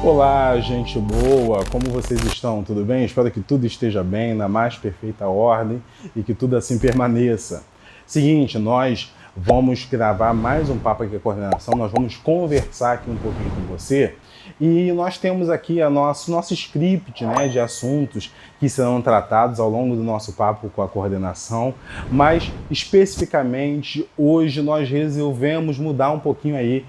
Olá, gente boa! Como vocês estão? Tudo bem? Espero que tudo esteja bem, na mais perfeita ordem e que tudo assim permaneça. Seguinte, nós vamos gravar mais um Papo aqui com a Coordenação, nós vamos conversar aqui um pouquinho com você e nós temos aqui nosso script, né, de assuntos que serão tratados ao longo do nosso Papo com a Coordenação, mas especificamente hoje nós resolvemos mudar um pouquinho aí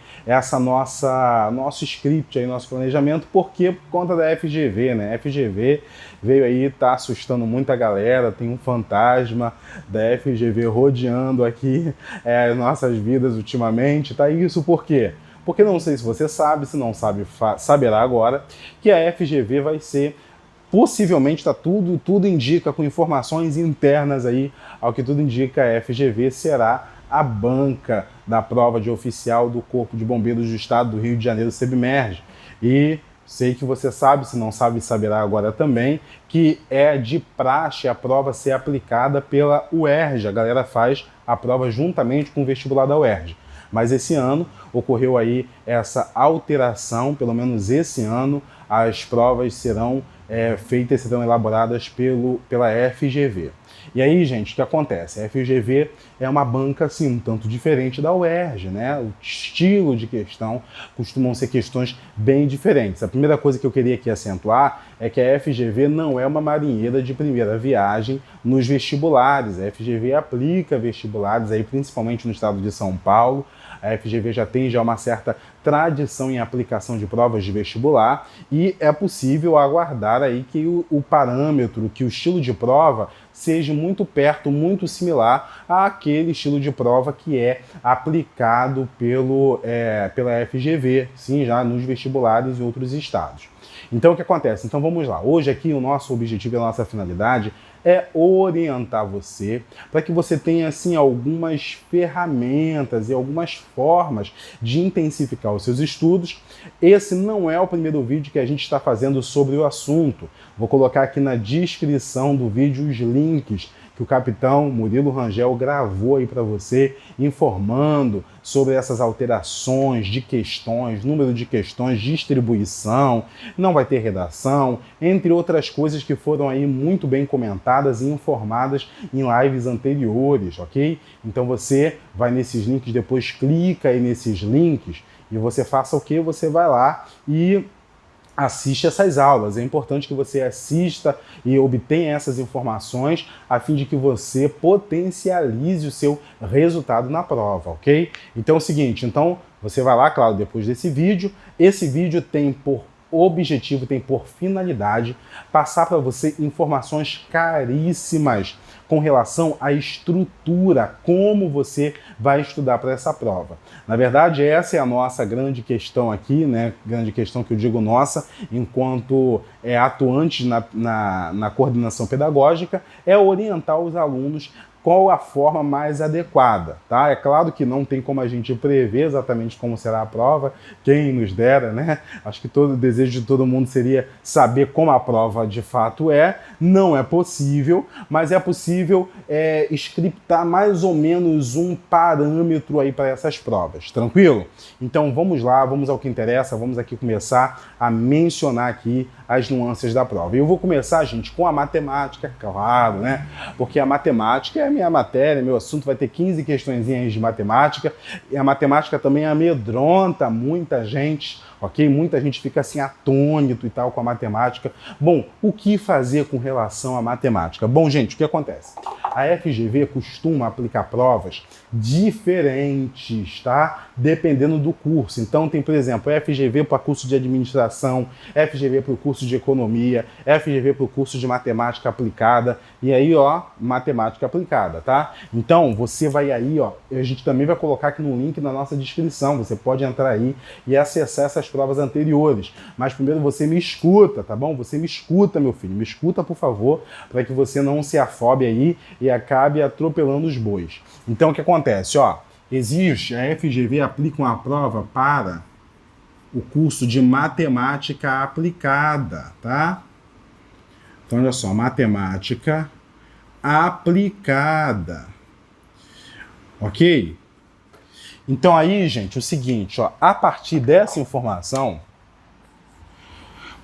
nosso script, aí, nosso planejamento, porque por conta da FGV, né? A FGV veio aí, tá assustando muita galera, tem um fantasma da FGV rodeando aqui nossas vidas ultimamente, tá? Isso por quê? Porque não sei se você sabe, se não sabe, saberá agora, que a FGV vai ser, possivelmente, tá tudo indica, com informações internas aí, ao que tudo indica, a FGV será a banca da prova de oficial do Corpo de Bombeiros do Estado do Rio de Janeiro, Sebmerge. E sei que você sabe, se não sabe, saberá agora também, que é de praxe a prova ser aplicada pela UERJ. A galera faz a prova juntamente com o vestibular da UERJ. Mas esse ano ocorreu aí essa alteração, pelo menos esse ano, as provas serão feitas, serão elaboradas pela FGV. E aí, gente, o que acontece? A FGV é uma banca, assim, um tanto diferente da UERJ, né? O estilo de questão costumam ser questões bem diferentes. A primeira coisa que eu queria aqui acentuar é que a FGV não é uma marinheira de primeira viagem nos vestibulares. A FGV aplica vestibulares, aí, principalmente no estado de São Paulo. A FGV já tem uma certa tradição em aplicação de provas de vestibular e é possível aguardar aí que o parâmetro, que o estilo de prova seja muito perto, muito similar àquele estilo de prova que é aplicado pela FGV, sim, já nos vestibulares em outros estados. Então o que acontece? Então vamos lá. Hoje aqui o nosso objetivo e a nossa finalidade é orientar você para que você tenha assim algumas ferramentas e algumas formas de intensificar os seus estudos. Esse não é o primeiro vídeo que a gente está fazendo sobre o assunto. Vou colocar aqui na descrição do vídeo os links que o capitão Murilo Rangel gravou aí para você, informando sobre essas alterações de questões, número de questões, distribuição, não vai ter redação, entre outras coisas que foram aí muito bem comentadas e informadas em lives anteriores, ok? Então você vai nesses links, depois clica aí nesses links e você faça o quê? Você vai lá e assiste essas aulas. É importante que você assista e obtenha essas informações a fim de que você potencialize o seu resultado na prova, ok? Então é o seguinte, você vai lá, claro, depois desse vídeo. Esse vídeo tem por objetivo, tem por finalidade passar para você informações caríssimas com relação à estrutura, como você vai estudar para essa prova. Na verdade, essa é a nossa grande questão aqui, né? Grande questão que eu digo nossa, enquanto atuantes na coordenação pedagógica, é orientar os alunos qual a forma mais adequada, tá? É claro que não tem como a gente prever exatamente como será a prova, quem nos dera, né? Acho que todo o desejo de todo mundo seria saber como a prova de fato é. Não é possível, mas é possível scriptar mais ou menos um parâmetro aí para essas provas, tranquilo? Então vamos lá, vamos ao que interessa, vamos aqui começar a mencionar aqui as nuances da prova. E eu vou começar, gente, com a matemática, claro, né? Porque a matemática é a minha matéria, meu assunto, vai ter 15 questõezinhas de matemática, e a matemática também amedronta muita gente, ok? Muita gente fica assim atônito e tal com a matemática. Bom, o que fazer com relação à matemática? Bom, gente, o que acontece? A FGV costuma aplicar provas diferentes, tá? Dependendo do curso. Então tem, por exemplo, FGV para curso de administração, FGV para o curso de economia, FGV para o curso de matemática aplicada, e aí, ó, matemática aplicada, tá? Então, você vai aí, ó, a gente também vai colocar aqui no link na nossa descrição, você pode entrar aí e acessar essas provas anteriores. Mas primeiro você me escuta, tá bom? Você me escuta, meu filho, me escuta, por favor, para que você não se afobe aí e acabe atropelando os bois. Então, o que acontece, ó, a FGV aplica uma prova para o curso de matemática aplicada, tá? Então, olha só, matemática aplicada, ok? Então aí, gente, o seguinte, ó, a partir dessa informação,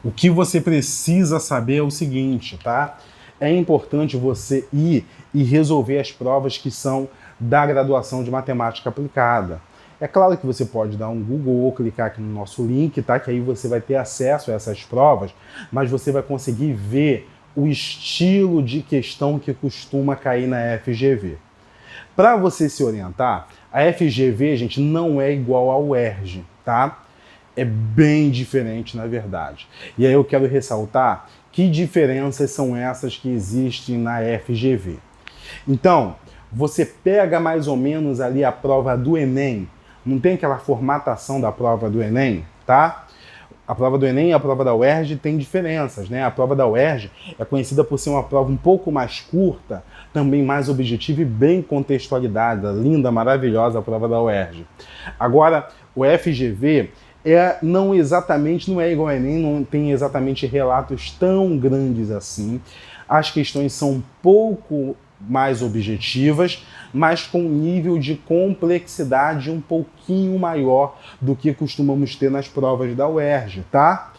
O que você precisa saber é o seguinte, tá? É importante você ir e resolver as provas que são da graduação de matemática aplicada. É claro que você pode dar um Google ou clicar aqui no nosso link, tá? Que aí você vai ter acesso a essas provas, mas você vai conseguir ver o estilo de questão que costuma cair na FGV. Para você se orientar, a FGV, gente, não é igual ao UERJ, tá? É bem diferente, na verdade. E aí eu quero ressaltar que diferenças são essas que existem na FGV. Então, você pega mais ou menos ali a prova do Enem, não tem aquela formatação da prova do Enem, tá? A prova do Enem e a prova da UERJ tem diferenças, né? A prova da UERJ é conhecida por ser uma prova um pouco mais curta, também mais objetiva e bem contextualizada. Linda, maravilhosa a prova da UERJ. Agora, o FGV não é igual ao Enem, não tem exatamente relatos tão grandes assim. As questões são um pouco mais objetivas, mas com um nível de complexidade um pouquinho maior do que costumamos ter nas provas da UERJ, tá?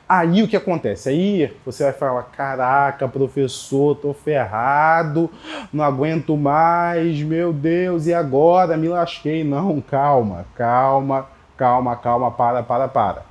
Aí o que acontece? Aí você vai falar, caraca, professor, tô ferrado, não aguento mais, meu Deus, e agora? Me lasquei. Não, calma, para.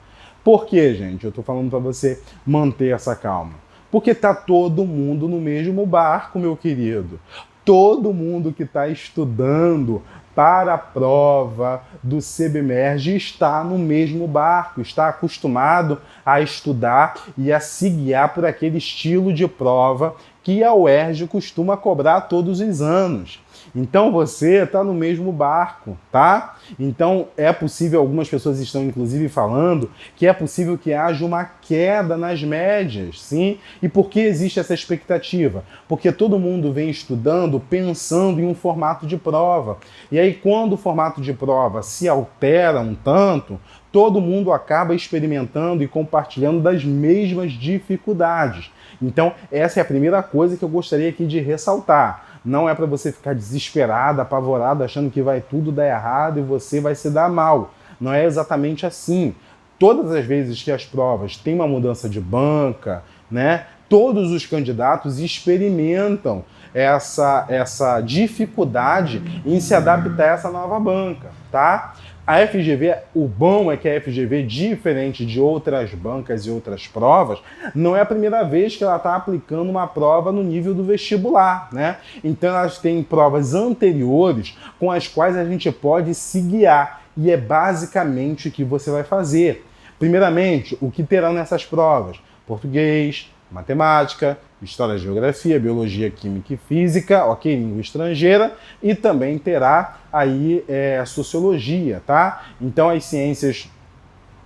Por que, gente? Eu tô falando para você manter essa calma. Porque tá todo mundo no mesmo barco, meu querido. Todo mundo que está estudando para a prova do CBMERG está no mesmo barco, está acostumado a estudar e a se guiar por aquele estilo de prova que a UERJ costuma cobrar todos os anos. Então você está no mesmo barco, tá? Então é possível, algumas pessoas estão inclusive falando que é possível que haja uma queda nas médias, sim? E por que existe essa expectativa? Porque todo mundo vem estudando pensando em um formato de prova. E aí quando o formato de prova se altera um tanto, todo mundo acaba experimentando e compartilhando das mesmas dificuldades. Então essa é a primeira coisa que eu gostaria aqui de ressaltar. Não é para você ficar desesperado, apavorado, achando que vai tudo dar errado e você vai se dar mal. Não é exatamente assim. Todas as vezes que as provas têm uma mudança de banca, né, todos os candidatos experimentam essa dificuldade em se adaptar a essa nova banca, tá? A FGV, o bom é que a FGV, diferente de outras bancas e outras provas, não é a primeira vez que ela está aplicando uma prova no nível do vestibular, né? Então elas têm provas anteriores com as quais a gente pode se guiar, e é basicamente o que você vai fazer. Primeiramente, o que terão nessas provas? Português, matemática, história, geografia, biologia, química e física, ok, língua estrangeira, e também terá aí sociologia, tá? Então as ciências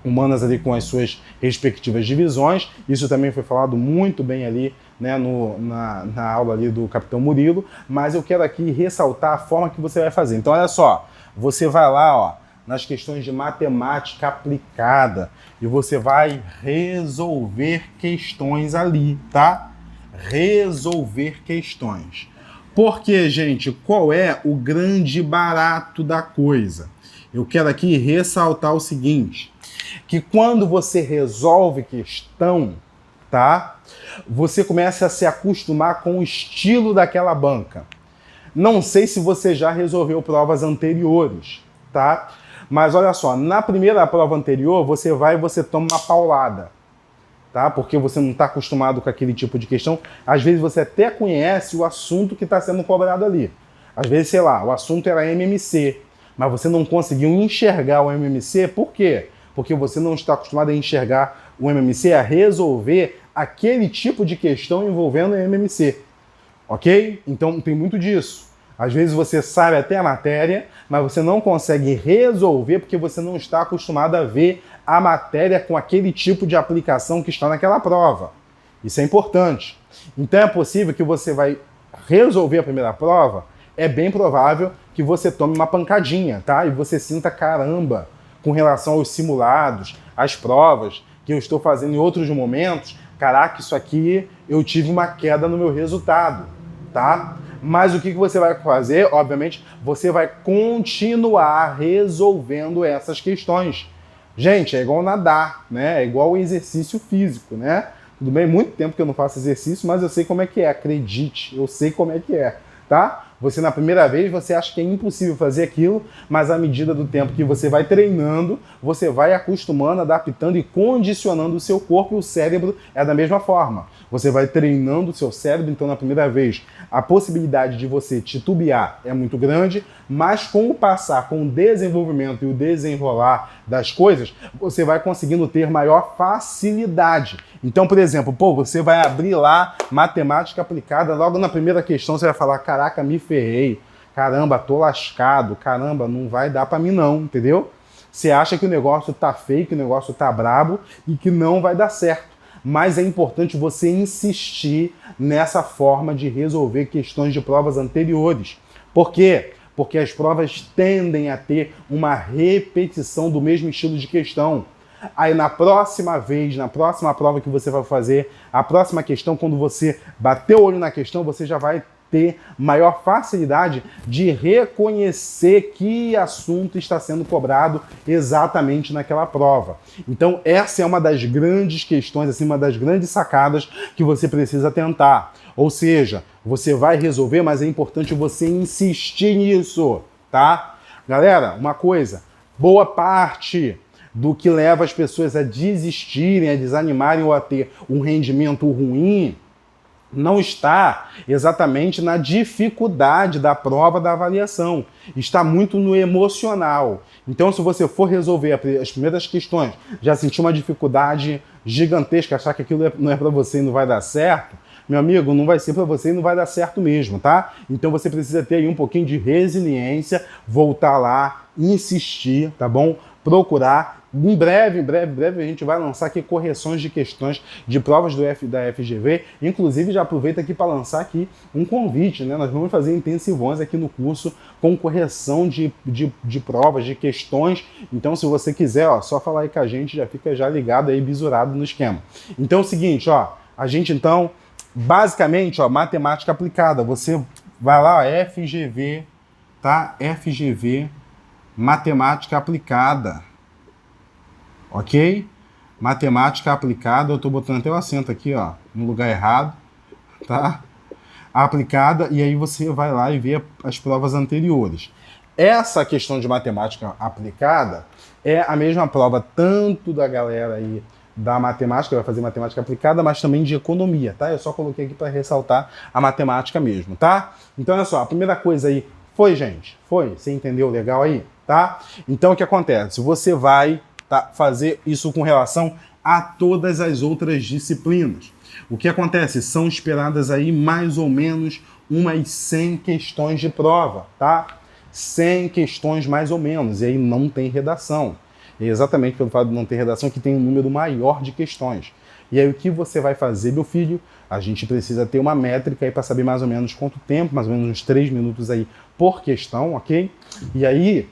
humanas ali com as suas respectivas divisões, isso também foi falado muito bem ali, né, na aula ali do Capitão Murilo, mas eu quero aqui ressaltar a forma que você vai fazer. Então olha só, você vai lá, ó, nas questões de matemática aplicada e você vai resolver questões ali, tá? Resolver questões. Porque, gente, qual é o grande barato da coisa? Eu quero aqui ressaltar o seguinte, que quando você resolve questão, tá? Você começa a se acostumar com o estilo daquela banca. Não sei se você já resolveu provas anteriores, tá? Mas olha só, na primeira prova anterior, você vai e você toma uma paulada, tá? Porque você não está acostumado com aquele tipo de questão. Às vezes você até conhece o assunto que está sendo cobrado ali. Às vezes, sei lá, o assunto era MMC, mas você não conseguiu enxergar o MMC, por quê? Porque você não está acostumado a enxergar o MMC, a resolver aquele tipo de questão envolvendo o MMC, ok? Então tem muito disso. Às vezes você sabe até a matéria, mas você não consegue resolver porque você não está acostumado a ver a matéria com aquele tipo de aplicação que está naquela prova. Isso é importante. Então é possível que você vai resolver a primeira prova, é bem provável que você tome uma pancadinha, tá? E você sinta, caramba, com relação aos simulados, às provas que eu estou fazendo em outros momentos, caraca, isso aqui eu tive uma queda no meu resultado, tá? Mas o que você vai fazer? Obviamente, você vai continuar resolvendo essas questões. Gente, é igual nadar, né? É igual exercício físico, né? Tudo bem? Muito tempo que eu não faço exercício, mas eu sei como é que é, acredite, eu sei como é que é, tá? Você na primeira vez, você acha que é impossível fazer aquilo, mas à medida do tempo que você vai treinando, você vai acostumando, adaptando e condicionando o seu corpo, e o cérebro é da mesma forma. Você vai treinando o seu cérebro, então na primeira vez a possibilidade de você titubear é muito grande, mas com o passar, com o desenvolvimento e o desenrolar das coisas, você vai conseguindo ter maior facilidade. Então, por exemplo, você vai abrir lá matemática aplicada, logo na primeira questão você vai falar, caraca, me ferrei, caramba, tô lascado, caramba, não vai dar pra mim não, entendeu? Você acha que o negócio tá feio, que o negócio tá brabo e que não vai dar certo. Mas é importante você insistir nessa forma de resolver questões de provas anteriores. Por quê? Porque as provas tendem a ter uma repetição do mesmo estilo de questão. Aí na próxima vez, na próxima prova que você vai fazer, a próxima questão, quando você bater o olho na questão, você já vai ter maior facilidade de reconhecer que assunto está sendo cobrado exatamente naquela prova. Então essa é uma das grandes questões, assim, uma das grandes sacadas que você precisa tentar. Ou seja, você vai resolver, mas é importante você insistir nisso, tá? Galera, uma coisa, boa parte do que leva as pessoas a desistirem, a desanimarem ou a ter um rendimento ruim não está exatamente na dificuldade da prova, da avaliação. Está muito no emocional. Então, se você for resolver as primeiras questões, já sentir uma dificuldade gigantesca, achar que aquilo não é para você e não vai dar certo, meu amigo, não vai ser para você e não vai dar certo mesmo, tá? Então você precisa ter aí um pouquinho de resiliência, voltar lá, insistir, tá bom? Procurar. Em breve a gente vai lançar aqui correções de questões de provas da FGV. Inclusive, já aproveito aqui para lançar aqui um convite, né? Nós vamos fazer intensivões aqui no curso com correção de provas, de questões. Então, se você quiser, ó, só falar aí com a gente, já fica já ligado aí, bisurado no esquema. Então é o seguinte, ó, a gente então, basicamente, ó, matemática aplicada. Você vai lá, ó, FGV, tá? FGV, matemática aplicada. Ok? Matemática aplicada, eu estou botando até o acento aqui, ó, no lugar errado, tá? Aplicada, e aí você vai lá e vê as provas anteriores. Essa questão de matemática aplicada é a mesma prova tanto da galera aí da matemática, vai fazer matemática aplicada, mas também de economia, tá? Eu só coloquei aqui para ressaltar a matemática mesmo, tá? Então, olha só, a primeira coisa aí, gente? Foi? Você entendeu legal aí? Tá? Então, o que acontece? Você vai fazer isso com relação a todas as outras disciplinas. O que acontece? São esperadas aí mais ou menos umas 100 questões de prova, tá? 100 questões mais ou menos, e aí não tem redação. É exatamente pelo fato de não ter redação que tem um número maior de questões. E aí o que você vai fazer, meu filho? A gente precisa ter uma métrica aí para saber mais ou menos quanto tempo, mais ou menos uns 3 minutos aí por questão, ok? E aí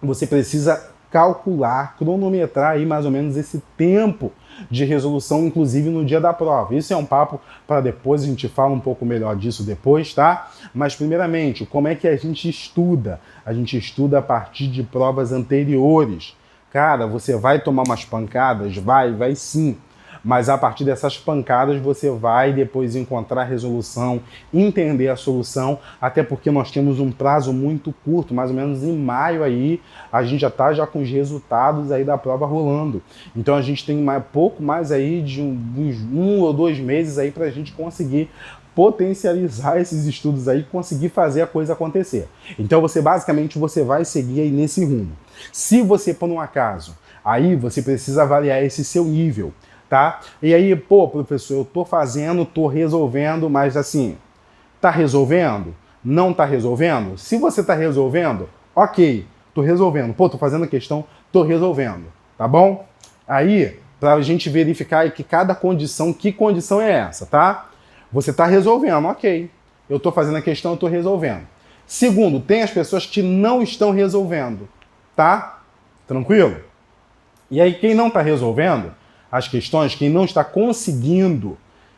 você precisa calcular, cronometrar aí mais ou menos esse tempo de resolução, inclusive no dia da prova. Isso é um papo para depois, a gente fala um pouco melhor disso depois, tá? Mas primeiramente, como é que a gente estuda? A gente estuda a partir de provas anteriores. Cara, você vai tomar umas pancadas? Vai sim. Mas a partir dessas pancadas você vai depois encontrar a resolução, entender a solução, até porque nós temos um prazo muito curto, mais ou menos em maio aí, a gente já está com os resultados aí da prova rolando. Então a gente tem pouco mais aí de um ou 2 meses aí para a gente conseguir potencializar esses estudos aí, conseguir fazer a coisa acontecer. Então basicamente você vai seguir aí nesse rumo. Se você, por um acaso, aí você precisa avaliar esse seu nível, tá? E aí, professor, eu tô fazendo, tô resolvendo, mas assim, tá resolvendo? Não tá resolvendo? Se você tá resolvendo, ok, tô resolvendo. Tô fazendo a questão, tô resolvendo, tá bom? Aí, pra gente verificar aí que cada condição, que condição é essa, tá? Você tá resolvendo, ok. Eu tô fazendo a questão, eu tô resolvendo. Segundo, tem as pessoas que não estão resolvendo, tá? Tranquilo? E aí, quem não tá resolvendo as questões, quem não está conseguindo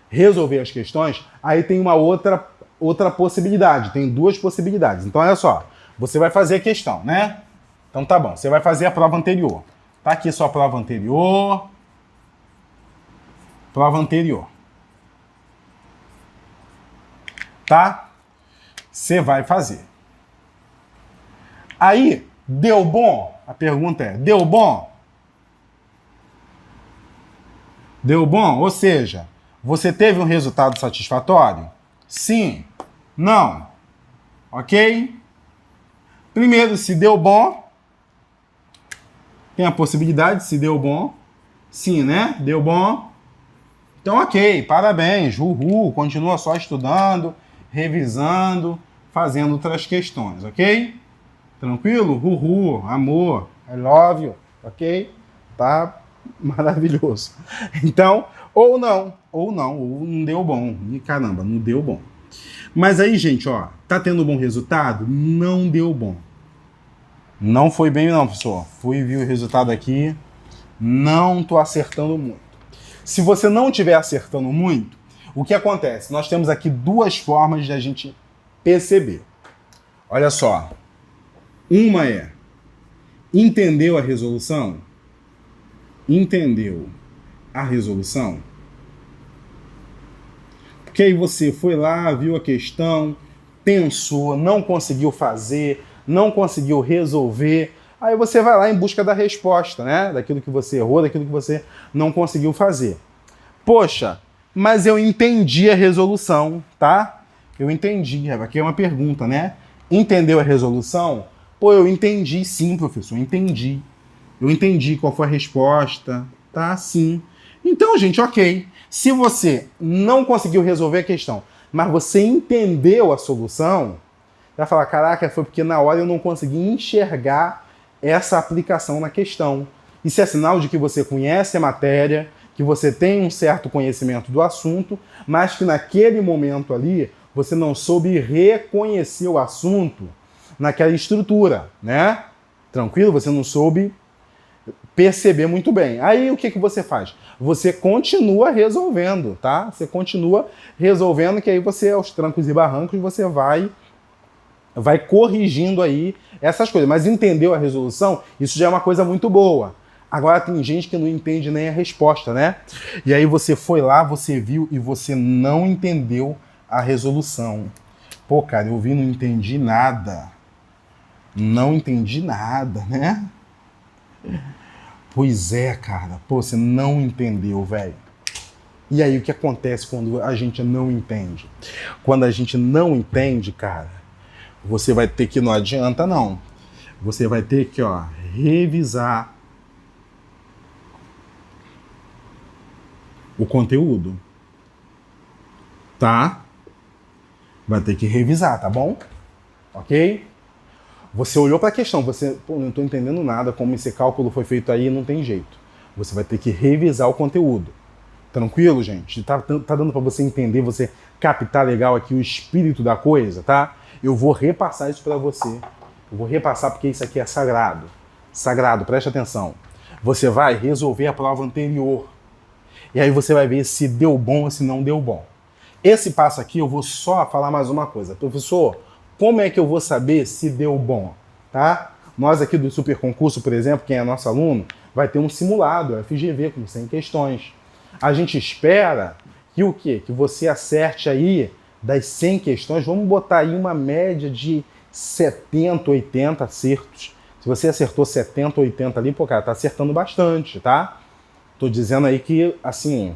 resolver as questões, aí tem uma outra possibilidade, tem 2 possibilidades. Então, olha só, você vai fazer a questão, né? Então tá bom, você vai fazer a prova anterior, Tá aqui sua prova anterior. Prova anterior. Tá? Você vai fazer. Aí, deu bom? A pergunta é, deu bom? Deu bom? Ou seja, você teve um resultado satisfatório? Sim? Não? Ok? Primeiro, se deu bom, tem a possibilidade, se deu bom. Sim, né? Deu bom. Então, ok, parabéns, uhul, continua só estudando, revisando, fazendo outras questões, ok? Tranquilo? Uhul, amor, I love you, ok? Tá maravilhoso. Então, ou não deu bom. E caramba, não deu bom. Mas aí, gente, ó, tá tendo bom resultado? Não deu bom. Não foi bem não, professor. Fui ver o resultado aqui, não tô acertando muito. Se você não estiver acertando muito, o que acontece? Nós temos aqui duas formas de a gente perceber. Olha só. Uma é, entendeu a resolução? Entendeu a resolução? Porque aí você foi lá, viu a questão, pensou, não conseguiu fazer, não conseguiu resolver, aí você vai lá em busca da resposta, né? Daquilo que você errou, daquilo que você não conseguiu fazer. Poxa, mas eu entendi a resolução, tá? Eu entendi. Aqui é uma pergunta, né? Entendeu a resolução? Pô, eu entendi sim, professor, entendi. Eu entendi qual foi a resposta, tá? Sim. Então, gente, ok. Se você não conseguiu resolver a questão, mas você entendeu a solução, vai falar, caraca, foi porque na hora eu não consegui enxergar essa aplicação na questão. Isso é sinal de que você conhece a matéria, que você tem um certo conhecimento do assunto, mas que naquele momento ali você não soube reconhecer o assunto naquela estrutura, né? Tranquilo? Você não soube perceber muito bem. Aí o que você faz? Você continua resolvendo, tá? Você continua resolvendo, que aí você, aos trancos e barrancos, você vai corrigindo aí essas coisas. Mas entendeu a resolução? Isso já é uma coisa muito boa. Agora tem gente que não entende nem a resposta, né? E aí você foi lá, você viu e você não entendeu a resolução. Pô, cara, eu vi, não entendi nada. Não entendi nada, né? Pois é, cara. Pô, você não entendeu, velho. E aí, o que acontece quando a gente não entende? Quando a gente não entende, cara, você vai ter que, não adianta não, você vai ter que, ó, revisar o conteúdo, tá? Vai ter que revisar, tá bom? Ok? Você olhou para a questão, você, pô, não estou entendendo nada, como esse cálculo foi feito aí, não tem jeito. Você vai ter que revisar o conteúdo. Tranquilo, gente? Tá dando para você entender, você captar legal aqui o espírito da coisa, tá? Eu vou repassar isso para você. Eu vou repassar porque isso aqui é sagrado. Sagrado, preste atenção. Você vai resolver a prova anterior. E aí você vai ver se deu bom ou se não deu bom. Esse passo aqui eu vou só falar mais uma coisa. Professor, como é que eu vou saber se deu bom? Tá? Nós aqui do Super Concurso, por exemplo, quem é nosso aluno, vai ter um simulado, FGV, com 100 questões. A gente espera que o quê? Que você acerte aí das 100 questões, vamos botar aí uma média de 70, 80 acertos. Se você acertou 70, 80 ali, pô, cara, tá acertando bastante, tá? Tô dizendo aí que, assim,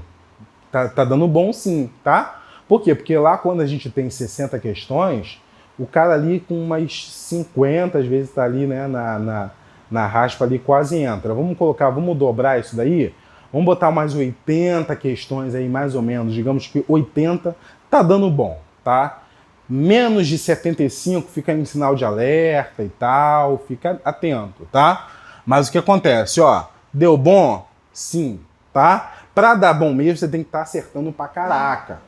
tá dando bom sim, tá? Por quê? Porque lá quando a gente tem 60 questões, o cara ali com umas 50, às vezes tá ali, né, na raspa ali, quase entra. Vamos dobrar isso daí? Vamos botar mais 80 questões aí, mais ou menos. Digamos que 80 tá dando bom, tá? Menos de 75 fica em sinal de alerta e tal, fica atento, tá? Mas o que acontece, ó, deu bom? Sim, tá? Pra dar bom mesmo, você tem que estar acertando pra caraca,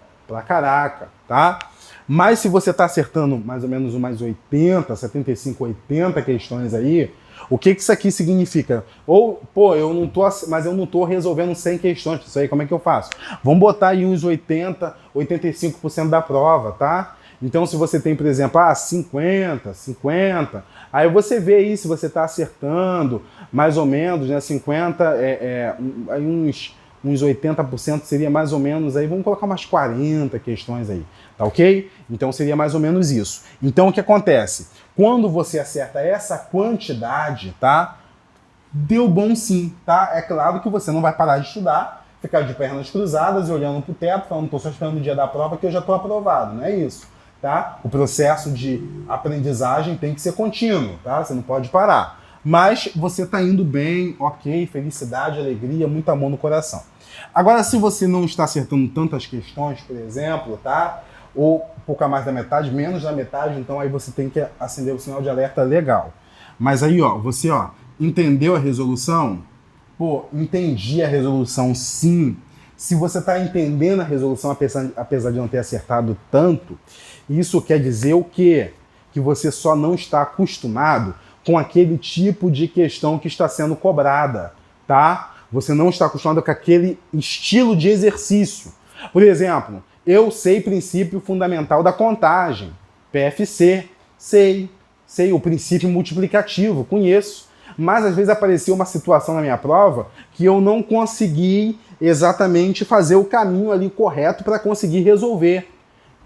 tá? Mas se você tá acertando mais ou menos umas 80, 75, 80 questões aí, o que isso aqui significa? Ou, pô, mas eu não tô resolvendo 100 questões, isso aí como é que eu faço? Vamos botar aí uns 80, 85% da prova, tá? Então se você tem, por exemplo, 50, Aí você vê aí se você está acertando, mais ou menos, né, 50, aí uns 80% seria mais ou menos, aí vamos colocar umas 40 questões aí, tá ok? Então seria mais ou menos isso. Então o que acontece? Quando você acerta essa quantidade, tá? Deu bom sim, tá? É claro que você não vai parar de estudar, ficar de pernas cruzadas e olhando pro teto, falando, tô só esperando o dia da prova que eu já tô aprovado, não é isso, tá? O processo de aprendizagem tem que ser contínuo, tá? Você não pode parar. Mas você tá indo bem, ok, felicidade, alegria, muito amor no coração. Agora, se você não está acertando tantas questões, por exemplo, tá? Ou um pouco a mais da metade, menos da metade, então aí você tem que acender o sinal de alerta legal. Mas aí, ó, você, ó, entendeu a resolução? Pô, entendi a resolução, sim. Se você está entendendo a resolução, apesar de não ter acertado tanto, isso quer dizer o quê? Que você só não está acostumado com aquele tipo de questão que está sendo cobrada, tá? Você não está acostumado com aquele estilo de exercício. Por exemplo, eu sei princípio fundamental da contagem, PFC, sei o princípio multiplicativo, conheço. Mas às vezes apareceu uma situação na minha prova que eu não consegui exatamente fazer o caminho ali correto para conseguir resolver.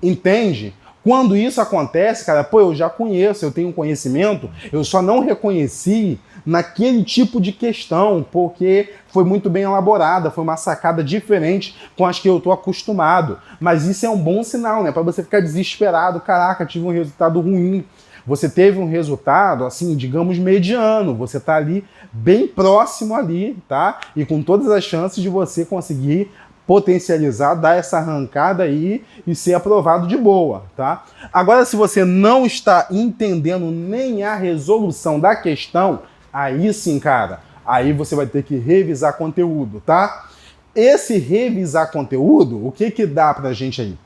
Entende? Quando isso acontece, cara, pô, eu já conheço, eu tenho conhecimento, eu só não reconheci naquele tipo de questão, porque foi muito bem elaborada, foi uma sacada diferente com as que eu tô acostumado. Mas isso é um bom sinal, né? Para você ficar desesperado, caraca, tive um resultado ruim. Você teve um resultado, assim, digamos, mediano. Você está ali bem próximo ali, tá? E com todas as chances de você conseguir potencializar, dar essa arrancada aí e ser aprovado de boa, tá? Agora, se você não está entendendo nem a resolução da questão, aí sim, cara, aí você vai ter que revisar conteúdo, tá? Esse revisar conteúdo, o que que dá pra gente aí?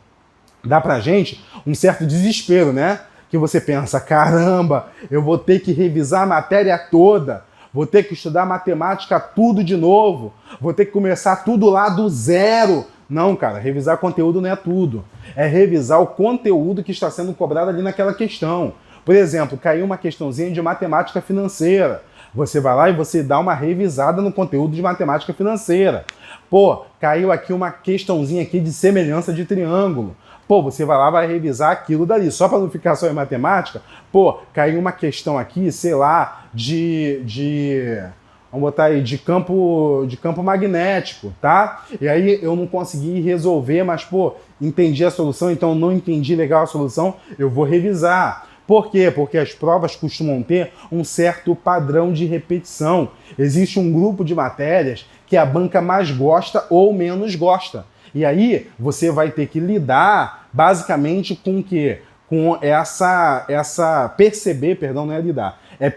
Dá pra gente um certo desespero, né? Que você pensa, caramba, eu vou ter que revisar a matéria toda, vou ter que estudar matemática tudo de novo, vou ter que começar tudo lá do zero. Não, cara, revisar conteúdo não é tudo. É revisar o conteúdo que está sendo cobrado ali naquela questão. Por exemplo, caiu uma questãozinha de matemática financeira. Você vai lá e você dá uma revisada no conteúdo de matemática financeira. Pô, caiu aqui uma questãozinha aqui de semelhança de triângulo. Pô, você vai lá, vai revisar aquilo dali, só para não ficar só em matemática. Pô, caiu uma questão aqui, sei lá, vamos botar aí, de campo magnético, tá? E aí eu não consegui resolver, mas, pô, entendi a solução, então não entendi legal a solução, eu vou revisar. Por quê? Porque as provas costumam ter um certo padrão de repetição. Existe um grupo de matérias que a banca mais gosta ou menos gosta. E aí você vai ter que lidar basicamente com o quê? Com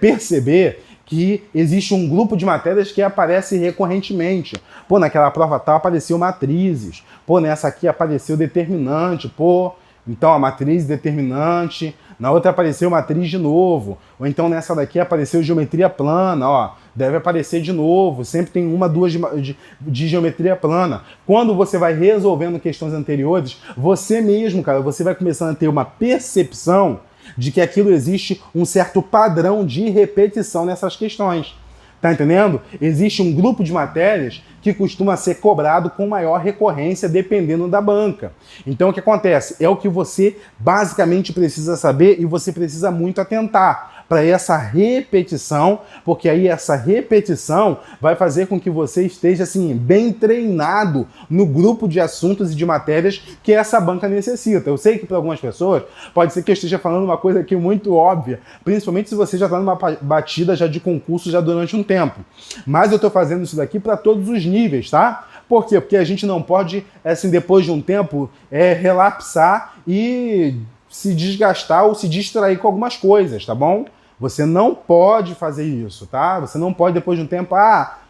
perceber que existe um grupo de matérias que aparece recorrentemente. Pô, naquela prova tal apareceu matrizes. Pô, nessa aqui apareceu determinante. Pô, então a matriz determinante. Na outra apareceu matriz de novo. Ou então nessa daqui apareceu geometria plana, ó. Deve aparecer de novo. Sempre tem uma, duas de geometria plana. Quando você vai resolvendo questões anteriores, você mesmo, cara, você vai começando a ter uma percepção de que aquilo existe um certo padrão de repetição nessas questões. Tá entendendo? Existe um grupo de matérias que costuma ser cobrado com maior recorrência dependendo da banca. Então o que acontece? É o que você basicamente precisa saber e você precisa muito atentar para essa repetição, porque aí essa repetição vai fazer com que você esteja assim bem treinado no grupo de assuntos e de matérias que essa banca necessita. Eu sei que para algumas pessoas pode ser que eu esteja falando uma coisa aqui muito óbvia, principalmente se você já está numa batida já de concurso já durante um tempo. Mas eu estou fazendo isso daqui para todos os níveis, tá? Por quê? Porque a gente não pode, assim, depois de um tempo, relapsar e se desgastar ou se distrair com algumas coisas, tá bom? Você não pode fazer isso, tá? Você não pode, depois de um tempo,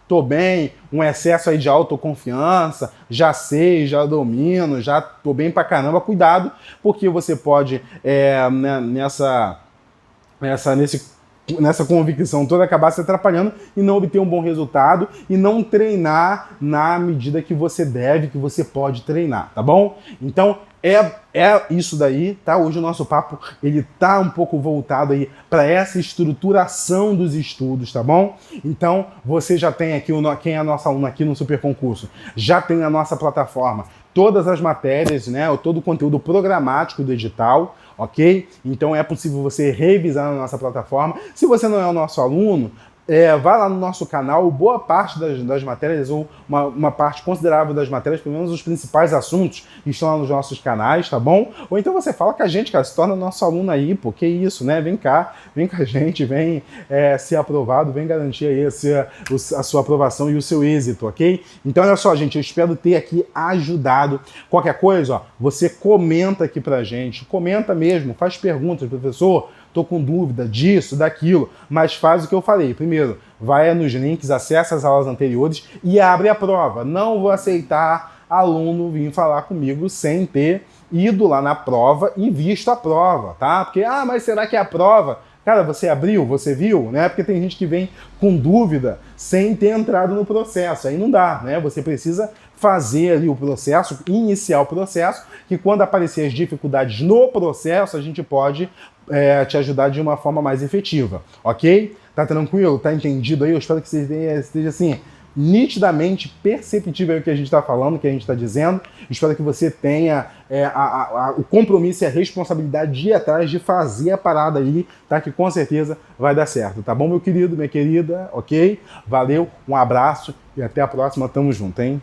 tô bem, um excesso aí de autoconfiança, já sei, já domino, já tô bem pra caramba. Cuidado, porque você pode, nesse nessa convicção toda, acabar se atrapalhando e não obter um bom resultado e não treinar na medida que você deve, que você pode treinar, tá bom? Então, é isso daí, tá? Hoje o nosso papo, ele tá um pouco voltado aí para essa estruturação dos estudos, tá bom? Então, você já tem aqui, quem é nosso aluno aqui no Super Concurso, já tem a nossa plataforma, todas as matérias, né? Todo o conteúdo programático do edital, ok? Então é possível você revisar na nossa plataforma. Se você não é o nosso aluno, vai lá no nosso canal, boa parte das matérias, ou uma parte considerável das matérias, pelo menos os principais assuntos, estão lá nos nossos canais, tá bom? Ou então você fala com a gente, cara, se torna nosso aluno aí, pô, que isso, né? Vem cá, vem com a gente, vem ser aprovado, vem garantir aí a sua aprovação e o seu êxito, ok? Então olha só, gente, eu espero ter aqui ajudado. Qualquer coisa, ó, você comenta aqui pra gente, comenta mesmo, faz perguntas, professor, tô com dúvida disso, daquilo, mas faz o que eu falei. Primeiro, vai nos links, acessa as aulas anteriores e abre a prova. Não vou aceitar aluno vir falar comigo sem ter ido lá na prova e visto a prova, tá? Porque, mas será que é a prova? Cara, você abriu, você viu, né? Porque tem gente que vem com dúvida sem ter entrado no processo. Aí não dá, né? Você precisa fazer ali o processo, iniciar o processo, que quando aparecer as dificuldades no processo, a gente pode te ajudar de uma forma mais efetiva, ok? Tá tranquilo? Tá entendido aí? Eu espero que você esteja assim, nitidamente perceptível o que a gente está falando, o que a gente está dizendo. Espero que você tenha o compromisso e a responsabilidade de ir atrás, de fazer a parada aí, tá? Que com certeza vai dar certo, tá bom, meu querido, minha querida? Ok? Valeu, um abraço e até a próxima. Tamo junto, hein?